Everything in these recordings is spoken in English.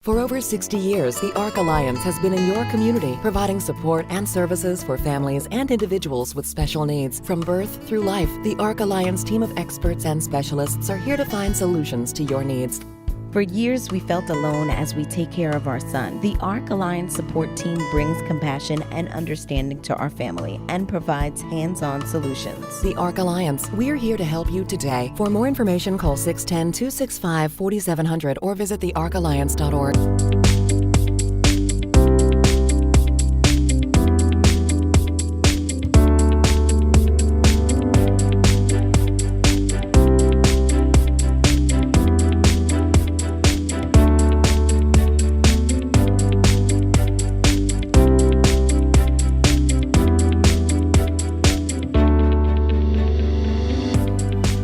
For over 60 years, the ARC Alliance has been in your community, providing support and services for families and individuals with special needs. From birth through life, the ARC Alliance team of experts and specialists are here to find solutions to your needs. For years, we felt alone as we take care of our son. The ARC Alliance support team brings compassion and understanding to our family and provides hands-on solutions. The ARC Alliance, we're here to help you today. For more information, call 610-265-4700 or visit thearcalliance.org.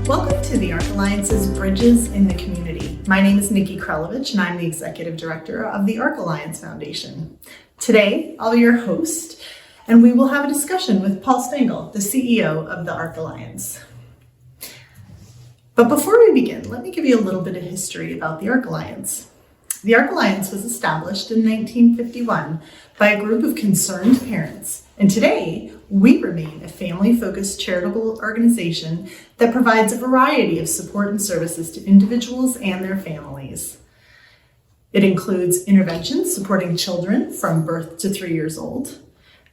Welcome to the ARC Alliance's Bridges in the Community. My name is Nikki Krelovich, and I'm the Executive Director of the ARC Alliance Foundation. Today, I'll be your host, and we will have a discussion with Paul Stengle, the CEO of the ARC Alliance. But before we begin, let me give you a little bit of history about the ARC Alliance. The ARC Alliance was established in 1951 by a group of concerned parents, and today we remain a family-focused charitable organization that provides a variety of support and services to individuals and their families. It includes interventions supporting children from birth to 3 years old,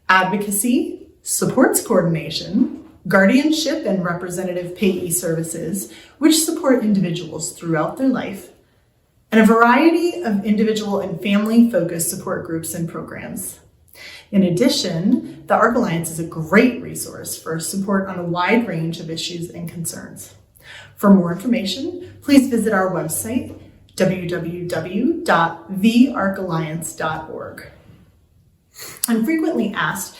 advocacy, supports coordination, guardianship and representative payee services, which support individuals throughout their life, and a variety of individual and family-focused support groups and programs. In addition, the ARC Alliance is a great resource for support on a wide range of issues and concerns. For more information, please visit our website, www.thearcalliance.org. I'm frequently asked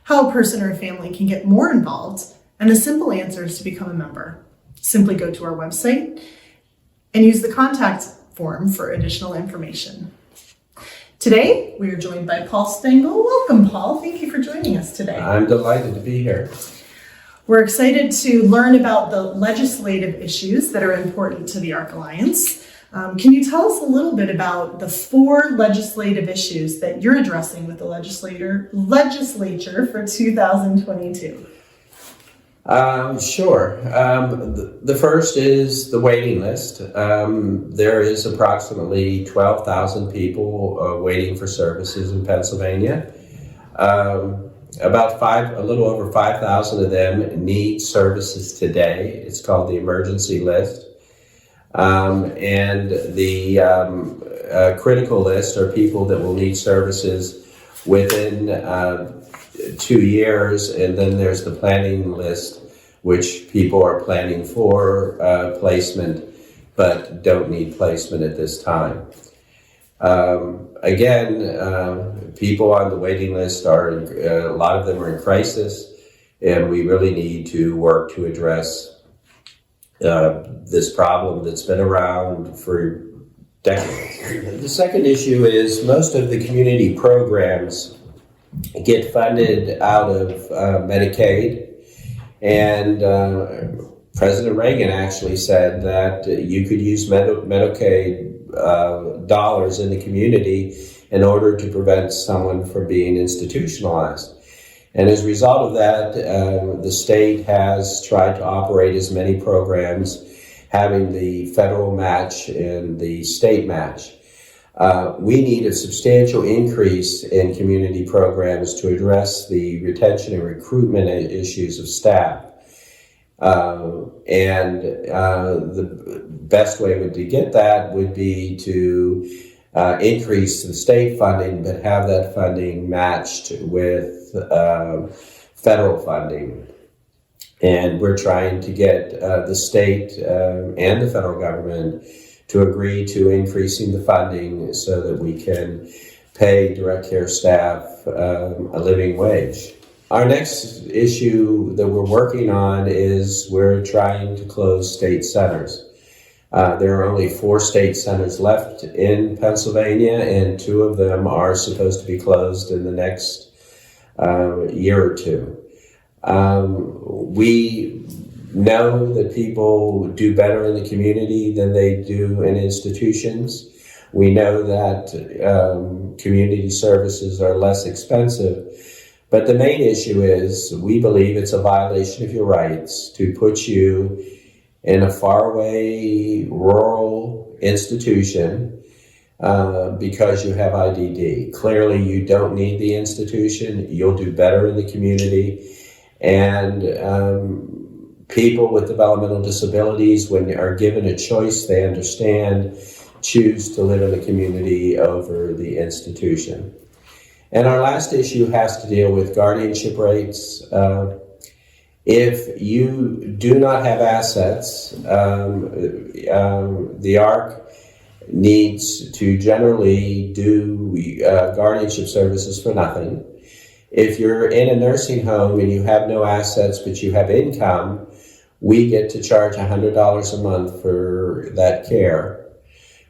how a person or a family can get more involved, and the simple answer is to become a member. Simply go to our website and use the contact form for additional information. Today, we are joined by Paul Stengle. Welcome, Paul. Thank you for joining us today. I'm delighted to be here. We're excited to learn about the legislative issues that are important to the ARC Alliance. Can you tell us a little bit about the 4 legislative issues that you're addressing with the legislature for 2022? Sure. The first is the waiting list. There is approximately 12,000 people waiting for services in Pennsylvania. A little over 5,000 of them need services today. It's called the emergency list. And the critical list are people that will need services within 2 years, and then there's the planning list, which people are planning for placement but don't need placement at this time. People on the waiting list a lot of them are in crisis, and we really need to work to address this problem that's been around for decades. The second issue is most of the community programs get funded out of Medicaid, and President Reagan actually said that you could use Medicaid dollars in the community in order to prevent someone from being institutionalized. And as a result of that, the state has tried to operate as many programs having the federal match and the state match. We need a substantial increase in community programs to address the retention and recruitment issues of staff. The best way to get that would be to increase the state funding, but have that funding matched with federal funding. And we're trying to get the state and the federal government to agree to increasing the funding so that we can pay direct care staff a living wage. Our next issue that we're working on is we're trying to close state centers. There are only 4 state centers left in Pennsylvania, and 2 of them are supposed to be closed in the next year or 2. We know that people do better in the community than they do in institutions. We know that community services are less expensive. But the main issue is we believe it's a violation of your rights to put you in a faraway rural institution because you have IDD. Clearly, you don't need the institution. You'll do better in the community. And people with developmental disabilities, when they are given a choice, they understand, choose to live in the community over the institution. And our last issue has to deal with guardianship rates. If you do not have assets, the ARC needs to generally do guardianship services for nothing. If you're in a nursing home and you have no assets but you have income, we get to charge $100 a month for that care.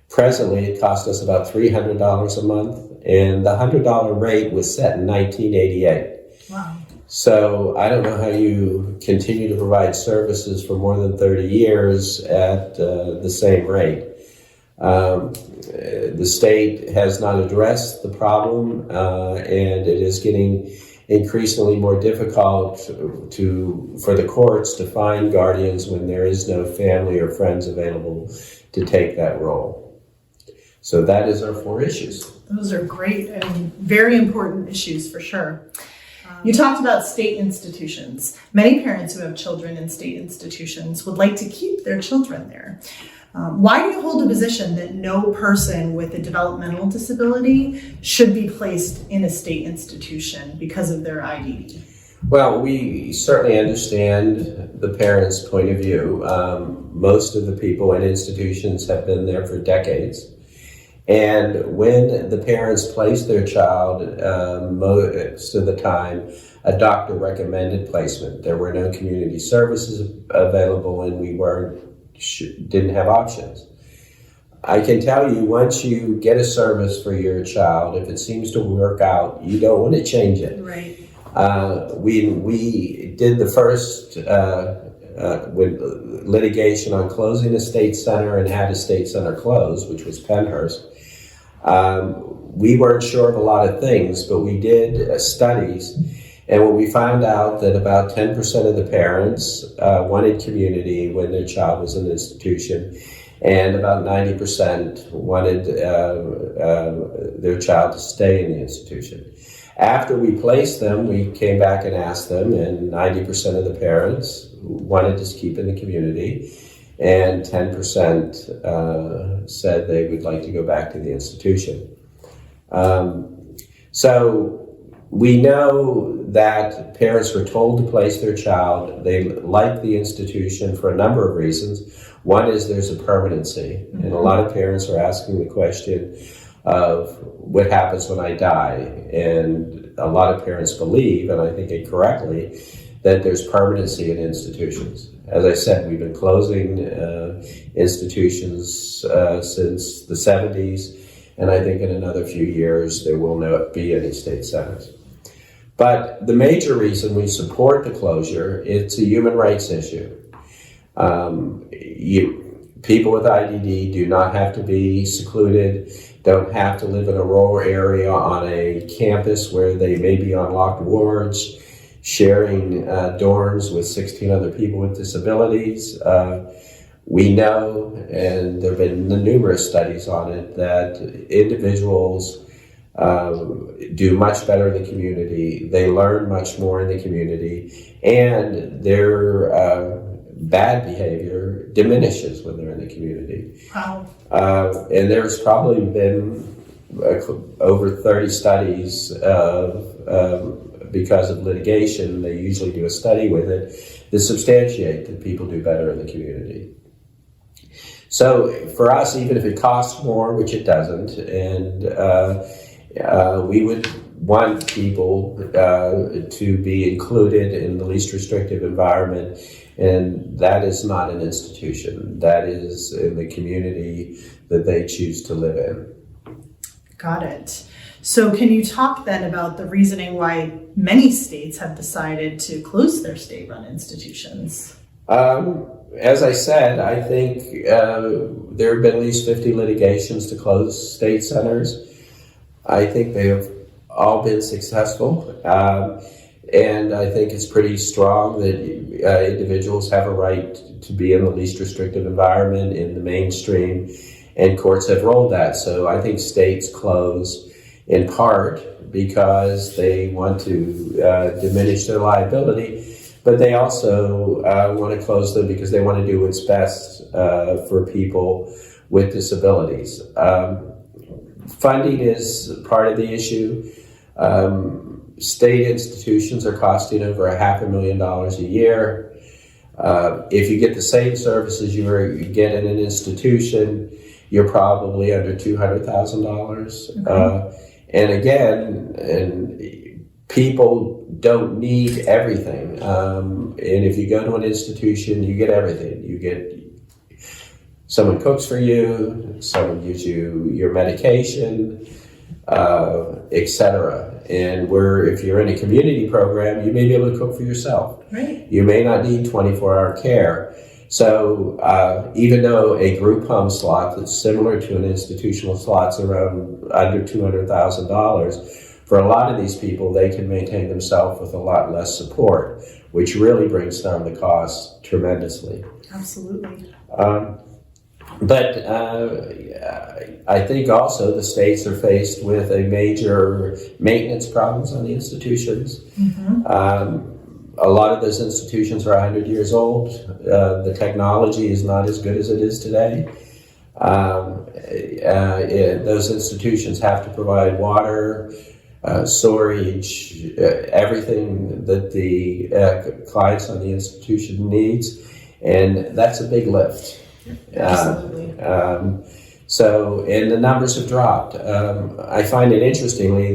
Presently, it costs us about $300 a month, and the $100 rate was set in 1988. Wow. So I don't know how you continue to provide services for more than 30 years at the same rate. The state has not addressed the problem, and it is getting increasingly more difficult for the courts to find guardians when there is no family or friends available to take that role. So that is our 4 issues. Those are great and very important issues for sure. You talked about state institutions. Many parents who have children in state institutions would like to keep their children there. Why do you hold the position that no person with a developmental disability should be placed in a state institution because of their IDD? Well, we certainly understand the parents' point of view. Most of the people in institutions have been there for decades. And when the parents placed their child, most of the time, a doctor recommended placement. There were no community services available, and we didn't have options. I can tell you, once you get a service for your child, if it seems to work out, you don't want to change it. Right. We did the first with litigation on closing a state center and had a state center close, which was Pennhurst. We weren't sure of a lot of things, but we did studies, and when we found out that about 10% of the parents wanted community when their child was in an institution, and about 90% wanted their child to stay in the institution. After we placed them, we came back and asked them, and 90% of the parents wanted to keep in the community, and 10% said they would like to go back to the institution. So we know that parents were told to place their child. They like the institution for a number of reasons. One is there's a permanency, and a lot of parents are asking the question of what happens when I die. And a lot of parents believe, and I think it correctly, that there's permanency in institutions. As I said, we've been closing institutions since the 70s, and I think in another few years there will not be any state centers. But the major reason we support the closure, it's a human rights issue. People with IDD do not have to be secluded, don't have to live in a rural area on a campus where they may be on locked wards, sharing dorms with 16 other people with disabilities. We know, and there have been numerous studies on it, that individuals do much better in the community. They learn much more in the community, and their bad behavior diminishes when they're in the community. Wow. And there's probably been over 30 studies because of litigation. They usually do a study with it to substantiate that people do better in the community. So for us, even if it costs more, which it doesn't, and we would want people to be included in the least restrictive environment, and that is not an institution. That is in the community that they choose to live in. Got it. So can you talk then about the reasoning why many states have decided to close their state-run institutions? as I said, I think there have been at least 50 litigations to close state centers. I think they have all been successful. And I think it's pretty strong that individuals have a right to be in the least restrictive environment in the mainstream, and courts have rolled that. So I think states close in part because they want to diminish their liability, but they also want to close them because they want to do what's best for people with disabilities. Funding is part of the issue. State institutions are costing over $500,000 a year. If you get the same services you get in an institution, you're probably under $200,000. Okay. And again, people don't need everything. And if you go to an institution, you get everything. You get someone cooks for you, someone gives you your medication, etc. And if you're in a community program, you may be able to cook for yourself. Right. You may not need 24-hour care. So even though a group home slot that's similar to an institutional slot's around under $200,000, for a lot of these people, they can maintain themselves with a lot less support, which really brings down the cost tremendously. Absolutely. But I think also the states are faced with a major maintenance problems on the institutions. Mm-hmm. A lot of those institutions are 100 years old. The technology is not as good as it is today. Those institutions have to provide water, storage, everything that the clients on the institution needs, and that's a big lift. Absolutely. And the numbers have dropped. I find it interestingly,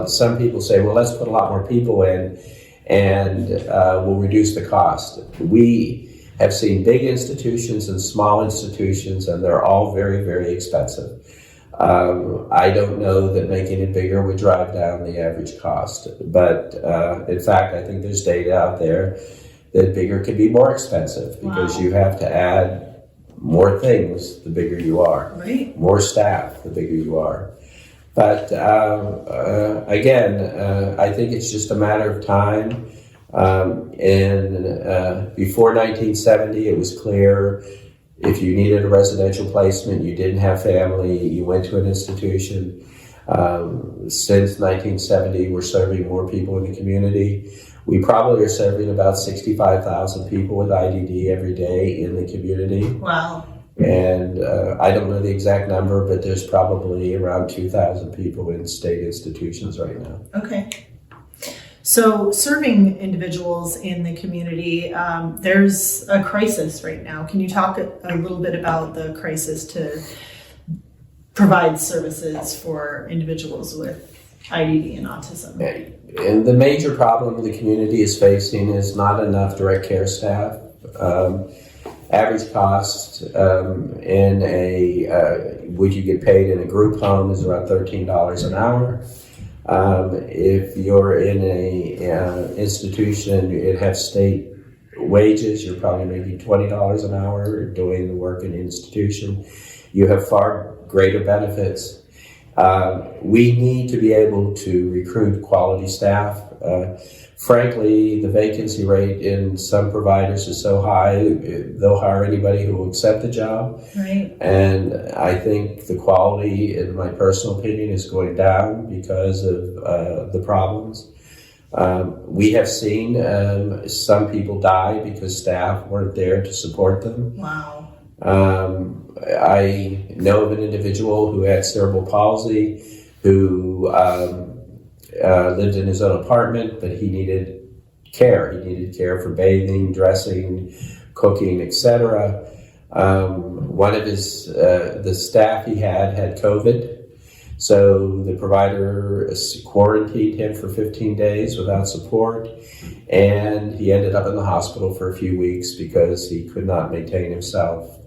some people say, well, let's put a lot more people in and we'll reduce the cost. We have seen big institutions and small institutions, and they're all very, very expensive. I don't know that making it bigger would drive down the average cost, but in fact, I think there's data out there that bigger can be more expensive because you have to add more things the bigger you are. Right. More staff the bigger you are. But again, I think it's just a matter of time. Before 1970, it was clear if you needed a residential placement, you didn't have family, you went to an institution. Since 1970, we're serving more people in the community. We probably are serving about 65,000 people with IDD every day in the community. Wow. And I don't know the exact number, but there's probably around 2,000 people in state institutions right now. Okay. So serving individuals in the community, there's a crisis right now. Can you talk a little bit about the crisis to provide services for individuals with IDD and autism? And the major problem the community is facing is not enough direct care staff. Average cost in would you get paid in a group home is around $13 an hour. If you're in a institution, it has state wages, you're probably making $20 an hour doing the work in the institution. You have far greater benefits. We need to be able to recruit quality staff. Frankly, the vacancy rate in some providers is so high, they'll hire anybody who will accept the job. Right. And I think the quality, in my personal opinion, is going down because of the problems. We have seen some people die because staff weren't there to support them. Wow. I know of an individual who had cerebral palsy who lived in his own apartment, but he needed care. He needed care for bathing, dressing, cooking, etc. One of the staff he had COVID, so the provider quarantined him for 15 days without support, and he ended up in the hospital for a few weeks because he could not maintain himself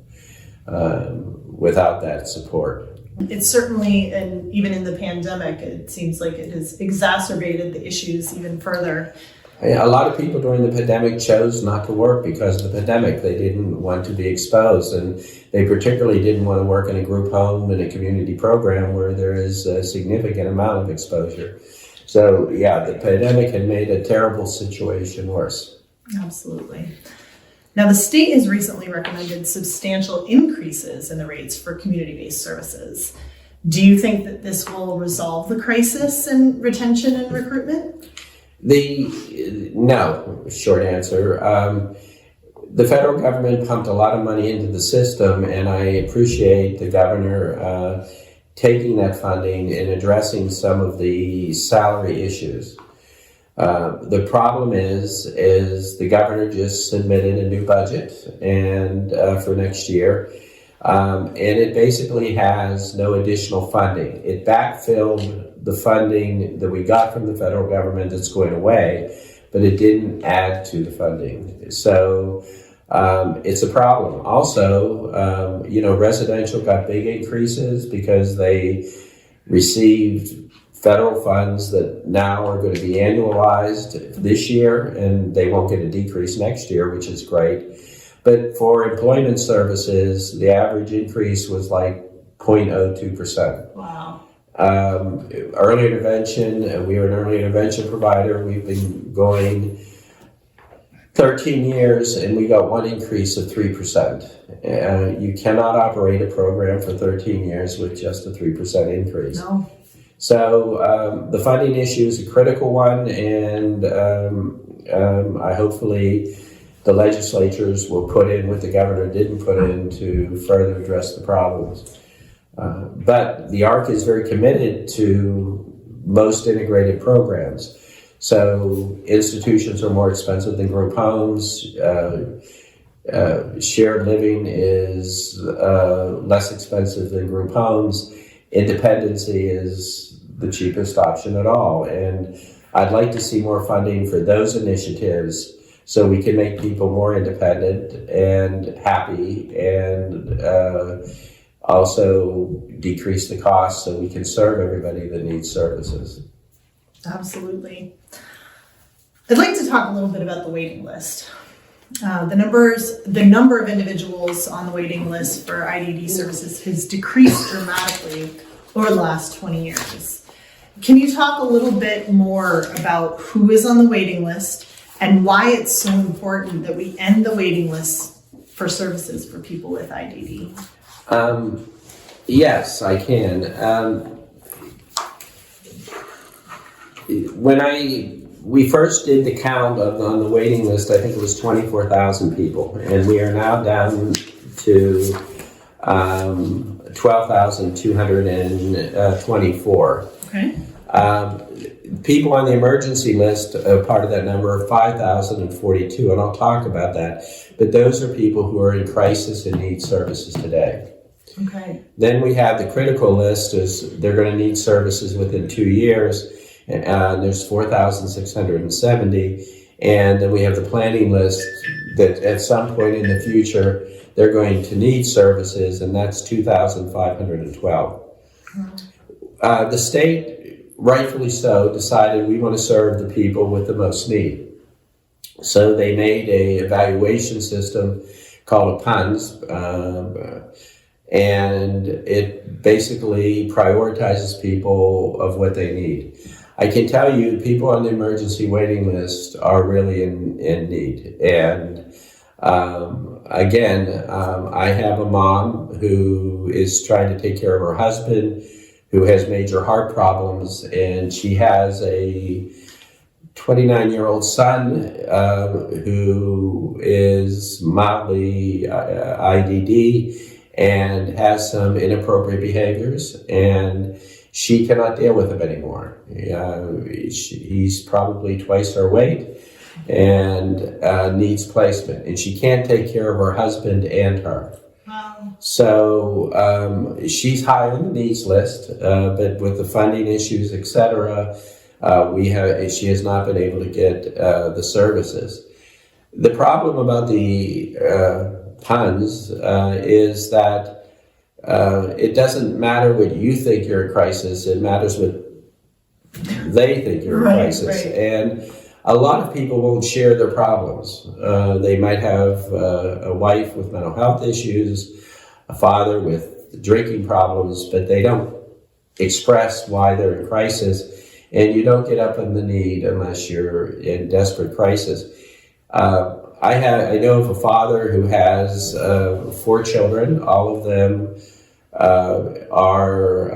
without that support. It's certainly, and even in the pandemic, it seems like it has exacerbated the issues even further. A lot of people during the pandemic chose not to work because of the pandemic. They didn't want to be exposed, and they particularly didn't want to work in a group home in a community program where there is a significant amount of exposure. So yeah, the pandemic had made a terrible situation worse. Absolutely. Now, the state has recently recommended substantial increases in the rates for community-based services. Do you think that this will resolve the crisis in retention and recruitment? No, short answer. The federal government pumped a lot of money into the system, and I appreciate the governor taking that funding and addressing some of the salary issues. The problem is the governor just submitted a new budget and for next year, and it basically has no additional funding. It backfilled the funding that we got from the federal government that's going away, but it didn't add to the funding. So it's a problem. Also, residential got big increases because they received federal funds that now are going to be annualized this year, and they won't get a decrease next year, which is great. But for employment services, the average increase was like 0.02%. Wow. Early intervention, we were an early intervention provider. We've been going 13 years, and we got one increase of 3%. You cannot operate a program for 13 years with just a 3% increase. No. So the funding issue is a critical one, and I hopefully the legislatures will put in what the governor didn't put in to further address the problems. But the ARC is very committed to most integrated programs. So institutions are more expensive than group homes. Shared living is less expensive than group homes. Independency is the cheapest option at all. And I'd like to see more funding for those initiatives so we can make people more independent and happy, and also decrease the cost so we can serve everybody that needs services. Absolutely. I'd like to talk a little bit about the waiting list. The number of individuals on the waiting list for IDD services has decreased dramatically over the last 20 years. Can you talk a little bit more about who is on the waiting list and why it's so important that we end the waiting list for services for people with IDD? Yes, I can. When we first did the count on the waiting list, I think it was 24,000 people, and we are now down to 12,224. Okay. People on the emergency list, part of that number, are 5,042, and I'll talk about that. But those are people who are in crisis and need services today. Okay. Then we have the critical list, is they're going to need services within 2 years. There's 4,670, and then we have the planning list that at some point in the future they're going to need services, and that's 2,512. The state, rightfully so, decided we want to serve the people with the most need. So they made a evaluation system called a PUNS, and it basically prioritizes people of what they need. I can tell you, people on the emergency waiting list are really in need. And again, I have a mom who is trying to take care of her husband, who has major heart problems, and she has a 29-year-old son who is mildly IDD and has some inappropriate behaviors, and she cannot deal with him anymore. He's probably twice her weight and needs placement, and she can't take care of her husband and her. Wow. So she's high on the needs list, but with the funding issues, etc., she has not been able to get the services. The problem about the PUNS is that it doesn't matter what you think you're in crisis, it matters what they think you're in crisis. Right. And a lot of people won't share their problems. They might have a wife with mental health issues, a father with drinking problems, but they don't express why they're in crisis, and you don't get up on the need unless you're in desperate crisis. I know of a father who has 4 children. All of them are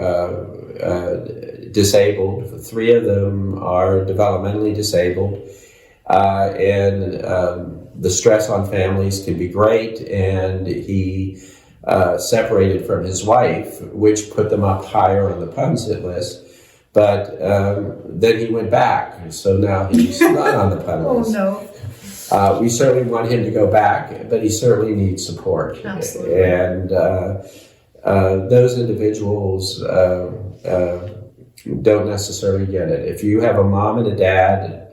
disabled. 3 of them are developmentally disabled, and the stress on families can be great. And he separated from his wife, which put them up higher on the punishment list. But then he went back, so now he's not on the punishment list. Oh, no. We certainly want him to go back, but he certainly needs support. Absolutely. And those individuals don't necessarily get it. If you have a mom and a dad,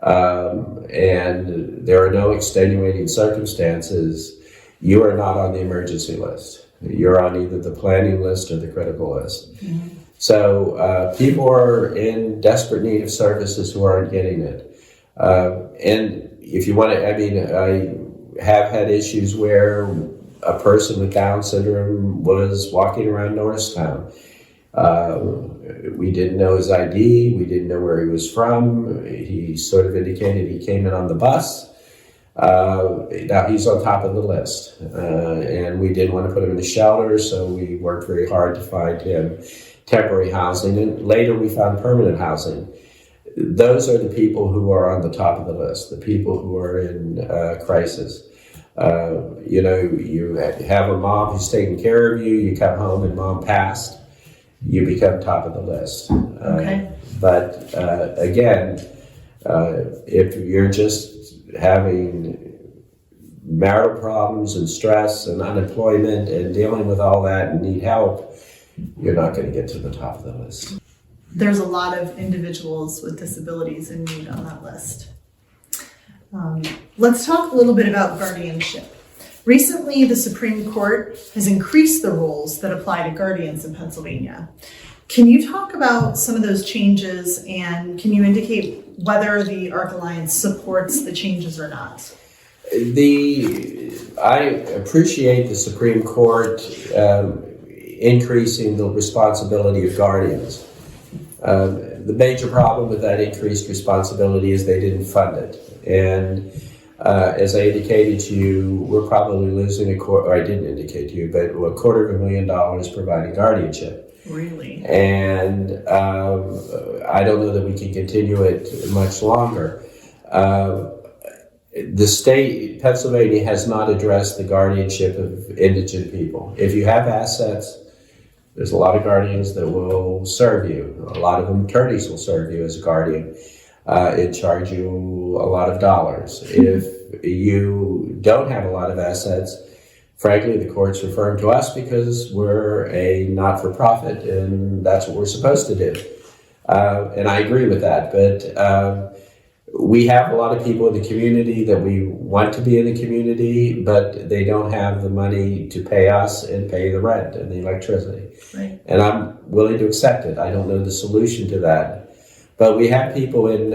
and there are no extenuating circumstances, you are not on the emergency list. You're on either the planning list or the critical list. Mm-hmm. So people are in desperate need of services who aren't getting it. And if you want to, I have had issues where a person with Down syndrome was walking around Norristown. We didn't know his ID. We didn't know where he was from. He sort of indicated he came in on the bus. Now he's on top of the list. And we didn't want to put him in a shelter, so we worked very hard to find him temporary housing. And later we found permanent housing. Those are the people who are on the top of the list, the people who are in crisis. You have a mom who's taking care of you, you come home and mom passed, you become top of the list. Okay. But again, if you're just having marital problems and stress and unemployment and dealing with all that and need help, you're not going to get to the top of the list. There's a lot of individuals with disabilities in need on that list. Let's talk a little bit about guardianship. Recently, the Supreme Court has increased the rules that apply to guardians in Pennsylvania. Can you talk about some of those changes, and can you indicate whether the ARC Alliance supports the changes or not? I appreciate the Supreme Court increasing the responsibility of guardians. The major problem with that increased responsibility is they didn't fund it. And as I indicated to you, we're probably losing I didn't indicate to you, but $250,000 providing guardianship. Really? And I don't know that we can continue it much longer. The state, Pennsylvania, has not addressed the guardianship of indigent people. If you have assets, there's a lot of guardians that will serve you. A lot of attorneys will serve you as a guardian and charge you a lot of dollars. If you don't have a lot of assets, frankly, the courts refer them to us because we're a not-for-profit, and that's what we're supposed to do. And I agree with that. But we have a lot of people in the community that we want to be in the community, but they don't have the money to pay us and pay the rent and the electricity. Right. And I'm willing to accept it. I don't know the solution to that. But we have people in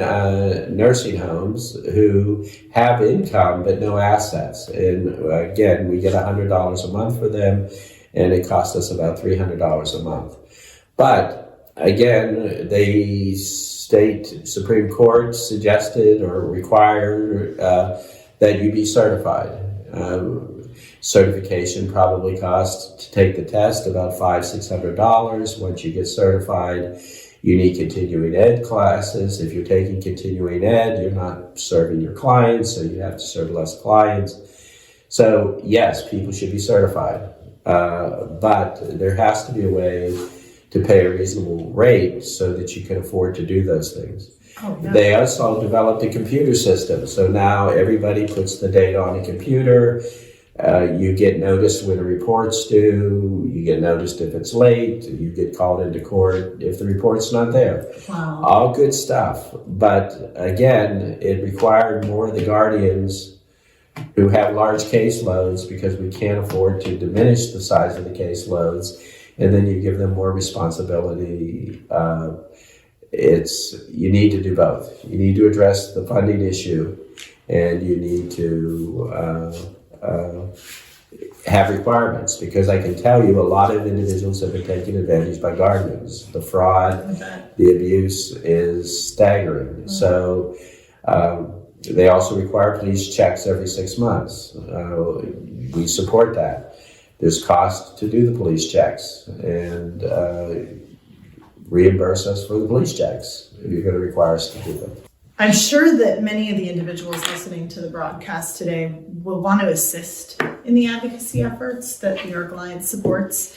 nursing homes who have income but no assets. And again, we get $100 a month for them, and it costs us about $300 a month. But again, the state Supreme Court suggested or required that you be certified. Certification probably costs, to take the test, about $500-$600. Once you get certified, you need continuing ed classes. If you're taking continuing ed, you're not serving your clients, so you have to serve less clients. So yes, people should be certified, but there has to be a way to pay a reasonable rate so that you can afford to do those things. Oh, yeah. They also developed a computer system, so now everybody puts the data on a computer. You get noticed when the report's due, you get noticed if it's late, you get called into court if the report's not there. Wow. All good stuff. But again, it required more of the guardians who have large caseloads, because we can't afford to diminish the size of the caseloads, and then you give them more responsibility. you need to do both. You need to address the funding issue, and you need to have requirements, because I can tell you a lot of individuals have been taken advantage by guardians. The fraud, the abuse is staggering. So they also require police checks every 6 months. We support that. There's cost to do the police checks, and reimburse us for the police checks if you're going to require us to do them. I'm sure that many of the individuals listening to the broadcast today will want to assist in the advocacy efforts that the ARC Alliance supports.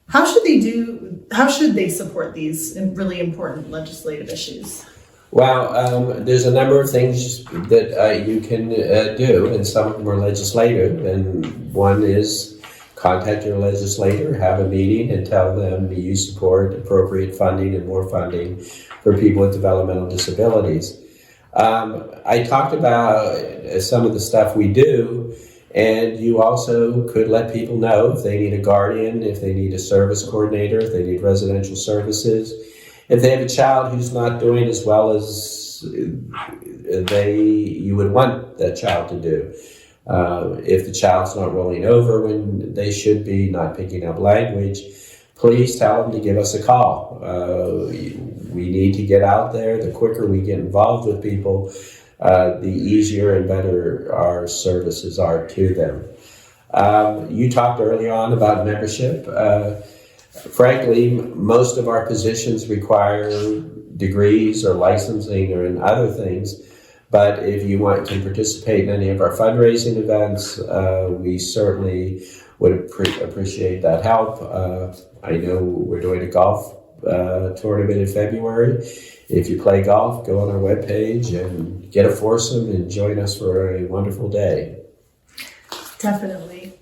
How should they support these really important legislative issues? Well, there's a number of things that you can do, and some of them are legislative, and one is contact your legislator, have a meeting, and tell them you support appropriate funding and more funding for people with developmental disabilities. I talked about some of the stuff we do, and you also could let people know if they need a guardian, if they need a service coordinator, if they need residential services, if they have a child who's not doing as well as you would want that child to do. If the child's not rolling over when they should be, not picking up language, please tell them to give us a call. We need to get out there. The quicker we get involved with people, the easier and better our services are to them. You talked early on about membership. Frankly, most of our positions require degrees or licensing or in other things. But if you can participate in any of our fundraising events, we certainly would appreciate that help. I know we're doing a golf tournament in February. If you play golf, go on our webpage and get a foursome and join us for a wonderful day. Definitely.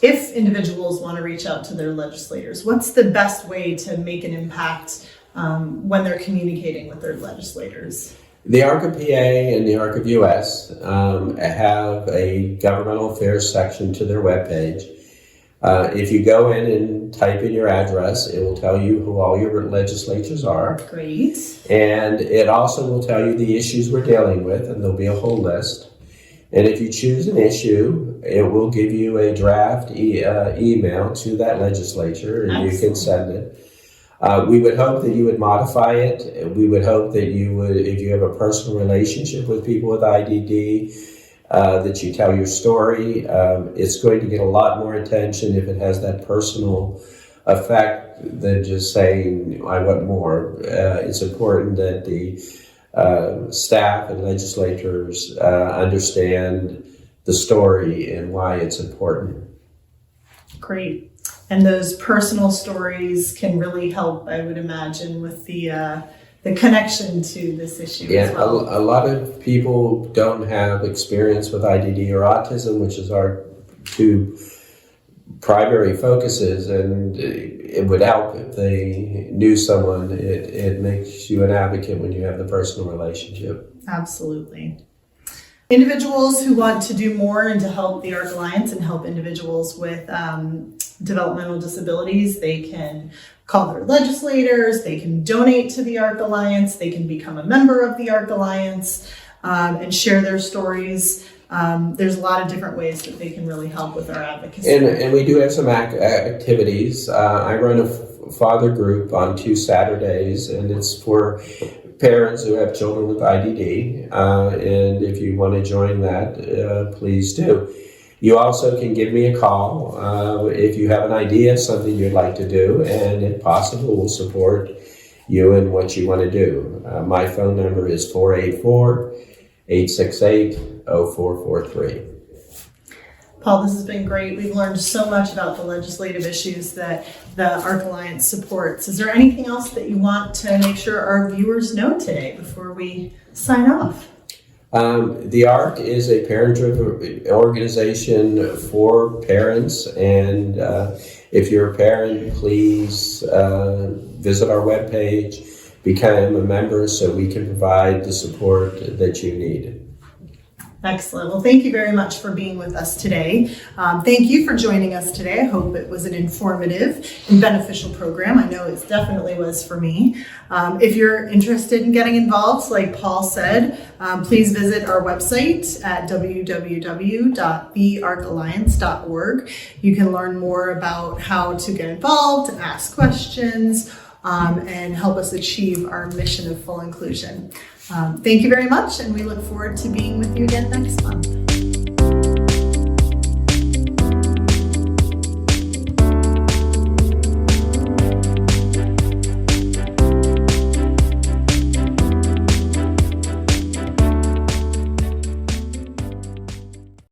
If individuals want to reach out to their legislators, what's the best way to make an impact when they're communicating with their legislators? The ARC of PA and the ARC of US have a governmental affairs section to their webpage. If you go in and type in your address, it will tell you who all your legislatures are. Great. And it also will tell you the issues we're dealing with, and there'll be a whole list. And if you choose an issue, it will give you a draft email to that legislature, and Excellent. You can send it. We would hope that you would modify it. We would hope that you would, if you have a personal relationship with people with IDD, that you tell your story. It's going to get a lot more attention if it has that personal effect than just saying, I want more. It's important that the staff and legislators understand the story and why it's important. Great. And those personal stories can really help, I would imagine, with the connection to this issue as well. A lot of people don't have experience with IDD or autism, which is our two primary focuses, and it would help if they knew someone. It makes you an advocate when you have the personal relationship. Absolutely. Individuals who want to do more and to help the ARC Alliance and help individuals with developmental disabilities, they can call their legislators, they can donate to the ARC Alliance, they can become a member of the ARC Alliance and share their stories. There's a lot of different ways that they can really help with our advocacy. And we do have some activities. I run a father group on 2 Saturdays, and it's for parents who have children with IDD. And if you want to join that, please do. You also can give me a call if you have an idea, something you'd like to do, and if possible, we'll support you in what you want to do. My phone number is 484-868-0443. Paul, this has been great. We've learned so much about the legislative issues that the ARC Alliance supports. Is there anything else that you want to make sure our viewers know today before we sign off? The ARC is a parent-driven organization for parents, and if you're a parent, please visit our webpage, become a member so we can provide the support that you need. Excellent. Well, thank you very much for being with us today. Thank you for joining us today. I hope it was an informative and beneficial program. I know it definitely was for me. If you're interested in getting involved, like Paul said, please visit our website at www.thearcalliance.org. You can learn more about how to get involved, ask questions, and help us achieve our mission of full inclusion. Thank you very much, and we look forward to being with you again next month.